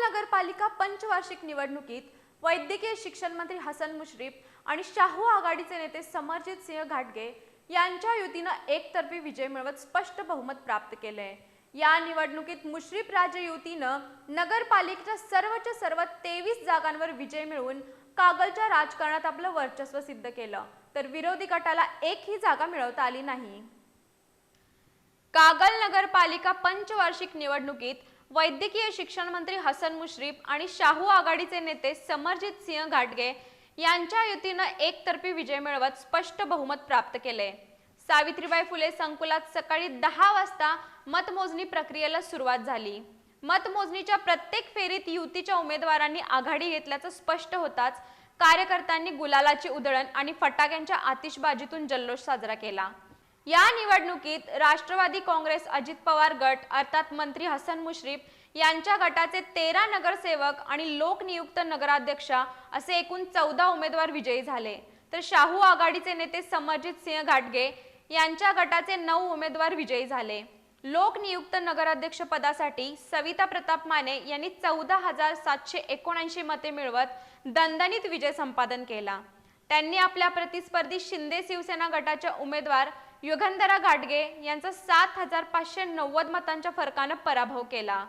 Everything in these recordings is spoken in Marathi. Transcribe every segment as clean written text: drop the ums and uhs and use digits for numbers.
नगरपालिका पंचवार्षिक निवडणुकीत वैद्यकीय शिक्षण मंत्री हसन मुश्रीफ आणि शाहू आघाडीचे नेते समरजित सिंह घाटगे यांच्या युतीनं एकतर्फी विजय मिळवत स्पष्ट बहुमत प्राप्त केले। या निवडणुकीत मुश्रीफ राज्य युतीनं नगरपालिकेच्या सर्वच्या सर्व 23 जागांवर विजय मिळवून कागलच्या राजकारणात आपलं वर्चस्व सिद्ध केलं, तर विरोधी गटाला एकही जागा मिळवता आली नाही। कागल नगरपालिका पंचवार्षिक निवडणुकीत वैद्यकीय शिक्षण मंत्री हसन मुश्रीफ आणि शाहू आघाडीचे नेते समरजित सिंह घाटगे यांच्या युतीनं एकतर्फी विजय मिळवत स्पष्ट बहुमत प्राप्त केले। सावित्रीबाई फुले संकुलात सकाळी 10 वाजता मतमोजणी प्रक्रियेला सुरुवात झाली। मतमोजणीच्या प्रत्येक फेरीत युतीच्या उमेदवारांनी आघाडी घेतल्याचं स्पष्ट होताच कार्यकर्त्यांनी गुलालाची उधळण आणि फटाक्यांच्या आतिषबाजीतून जल्लोष साजरा केला। या निवडणुकीत राष्ट्रवादी काँग्रेस अजित पवार गट अर्थात मंत्री हसन मुश्रीफ यांच्या गटाचे 13 नगरसेवक आणि लोकनियुक्त नगराध्यक्षा असे एकूण 14 उमेदवार विजयी झाले, तर शाहू आघाडीचे नेते समरजित सिंह घाटगे यांच्या गटाचे 9 उमेदवार विजयी झाले। लोकनियुक्त नगराध्यक्ष पदासाठी सविता प्रताप माने यांनी 14,779 मते मिळवत दणदणीत विजय संपादन केला। त्यांनी आपल्या प्रतिस्पर्धी शिंदे शिवसेना गटाच्या उमेदवार युगंधरा घाटगे यांचा 7,590 मतांच्या फरकाने पराभव केला।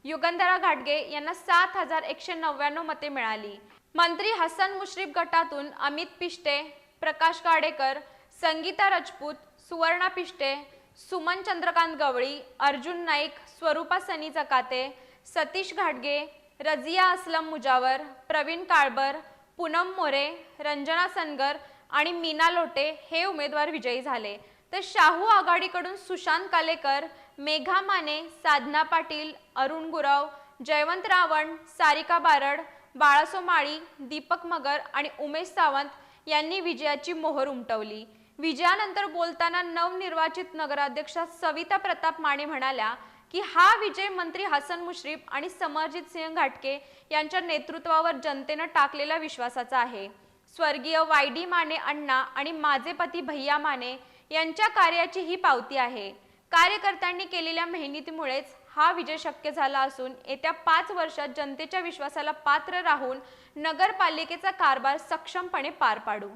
युगंधरा घाटगे यांना 7,199 मते मिळाली। मंत्री हसन मुश्रीफ गटातून अमित पिष्टे, प्रकाश गाडेकर, संगीता राजपूत, सुवर्णा पिष्टे, सुमन चंद्रकांत गवळी, अर्जुन नाईक, स्वरूपा सनी जकाते, सतीश घाटगे, रजिया असलम मुजावर, प्रवीण काळबर, पूनम मोरे, रंजना सनगर आणि मीना लोटे हे उमेदवार विजयी झाले, तर शाहू आघाडीकडून सुशांत कालेकर, मेघा माने, साधना पाटील, अरुण गुरव, जयवंत रावण, सारिका बारड, बाळासो माळी, दीपक मगर आणि उमेश सावंत यांनी विजयाची मोहर उमटवली। विजयानंतर बोलताना नवनिर्वाचित नगराध्यक्ष सविता प्रताप माने म्हणाल्या की हा विजय मंत्री हसन मुश्रीफ आणि समरजित सिंह घाटगे यांच्या नेतृत्वावर जनतेने टाकलेल्या विश्वासाचा आहे। स्वर्गीय वायडी माने अण्णा आणि माझे पती भैया माने यांच्या कार्याची ही पावती आहे। कार्यकर्त्यांनी केलेल्या मेहनतीमुळेच हा विजय शक्य झाला असून येत्या 5 वर्षात जनतेच्या विश्वासाला पात्र राहून नगरपालिकेचा कारभार सक्षमपणे पार पाडू।